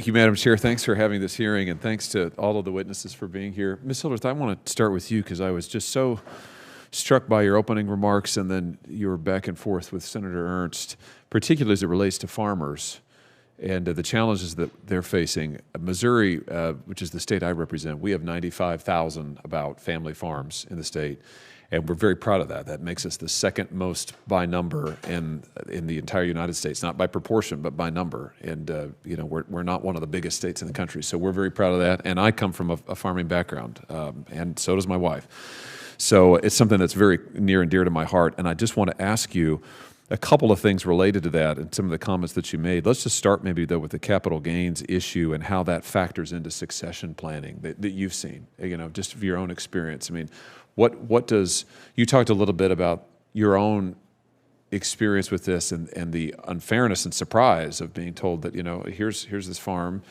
Thank you, Madam Chair. Thanks for having this hearing, and thanks to all of the witnesses for being here. Ms. Hildreth, I want to start with you because I was just so struck by your opening remarks and then your back and forth with Senator Ernst, particularly as it relates to farmers and the challenges that they're facing. Missouri, which is the state I represent, we have 95,000 about family farms in the state, and we're very proud of that. That makes us the second most by number in the entire United States, not by proportion, but by number. And we're not one of the biggest states in the country, so we're very proud of that. And I come from a farming background, and so does my wife. So it's something that's very near and dear to my heart. And I just want to ask you a couple of things related to that and some of the comments that you made. Let's just start maybe, though, with the capital gains issue and how that factors into succession planning that you've seen, just your own experience. I mean, what does, you talked a little bit about your own experience with this and the unfairness and surprise of being told that, here's this farm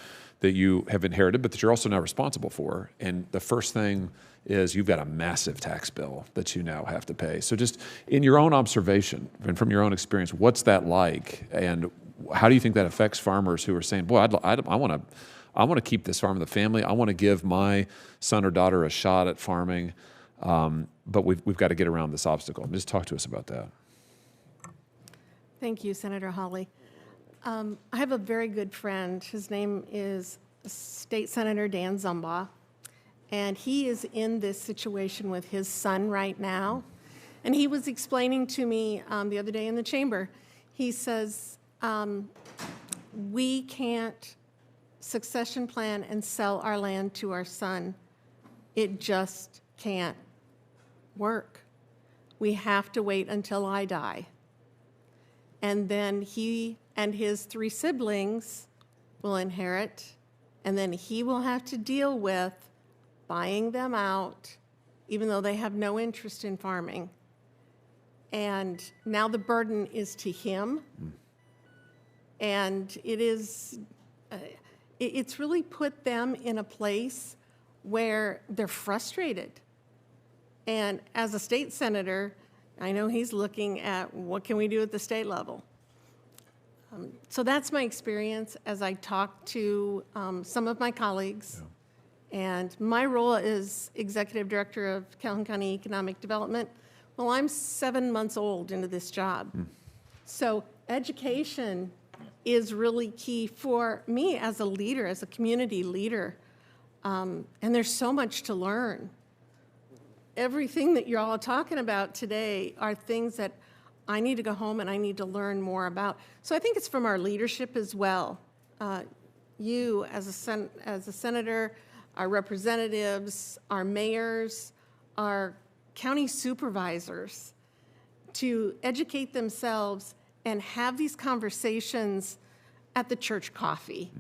that you have inherited, but that you're also now responsible for. And the first thing is you've got a massive tax bill that you now have to pay. So just in your own observation and from your own experience, what's that like? And how do you think that affects farmers who are saying, boy, I want to keep this farm in the family. I want to give my son or daughter a shot at farming, but we've got to get around this obstacle. Just talk to us about that. Thank you, Senator Hawley. I have a very good friend. His name is State Senator Dan Zumbaugh, and he is in this situation with his son right now. And he was explaining to me the other day in the chamber, he says, we can't succession plan and sell our land to our son. It just can't work. We have to wait until I die. And then he and his 3 siblings will inherit, and then he will have to deal with buying them out, even though they have no interest in farming. And now the burden is to him, and it's really put them in a place where they're frustrated. And as a state senator, I know he's looking at what can we do at the state level. So that's my experience as I talk to some of my colleagues. Yeah. And my role as Executive Director of Calhoun County Economic Development, well, I'm 7 months old into this job. So education is really key for me as a leader, as a community leader. And there's so much to learn. Everything that you're all talking about today are things that I need to go home and I need to learn more about. So I think it's from our leadership as well. You as a senator, our representatives, our mayors, our county supervisors, to educate themselves and have these conversations at the church coffee,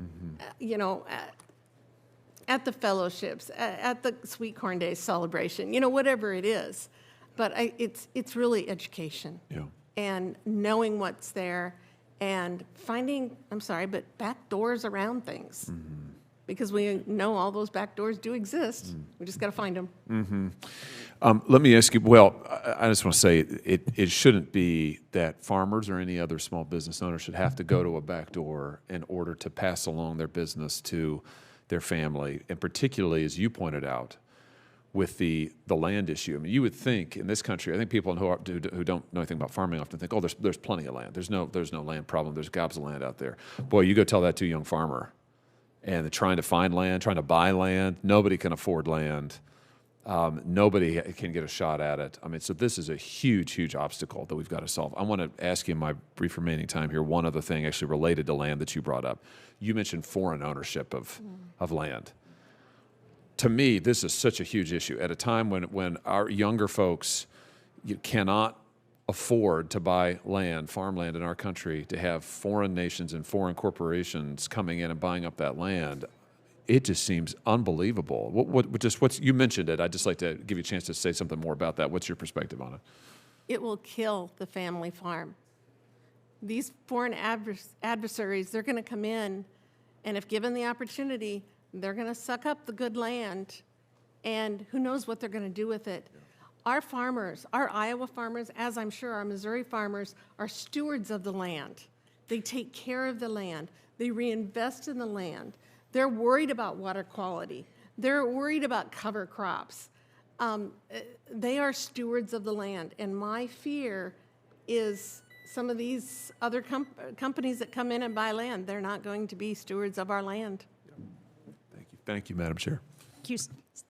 at the fellowships, at the Sweet Corn Day celebration, whatever it is. But it's really education. Yeah. And knowing what's there and finding, back doors around things. Because we know all those back doors do exist. We just got to find them. Let me ask you, I just want to say it shouldn't be that farmers or any other small business owner should have to go to a back door in order to pass along their business to their family, and particularly, as you pointed out, with the land issue. I mean, you would think in this country, I think people who don't know anything about farming often think, oh, there's plenty of land. There's no land problem. There's gobs of land out there. Boy, you go tell that to a young farmer, and they're trying to find land, trying to buy land. Nobody can afford land. Nobody can get a shot at it. I mean, so this is a huge, huge obstacle that we've got to solve. I want to ask you in my brief remaining time here one other thing actually related to land that you brought up. You mentioned foreign ownership of land. To me, this is such a huge issue at a time when our younger folks cannot afford to buy land, farmland in our country, to have foreign nations and foreign corporations coming in and buying up that land. It just seems unbelievable. You mentioned it. I'd just like to give you a chance to say something more about that. What's your perspective on it? It will kill the family farm. These foreign adversaries, they're going to come in, and if given the opportunity, they're going to suck up the good land, and who knows what they're going to do with it. Yeah. Our farmers, our Iowa farmers, as I'm sure our Missouri farmers, are stewards of the land. They take care of the land. They reinvest in the land. They're worried about water quality. They're worried about cover crops. They are stewards of the land. And my fear is some of these other companies that come in and buy land, they're not going to be stewards of our land. Thank you. Thank you, Madam Chair. Thank you,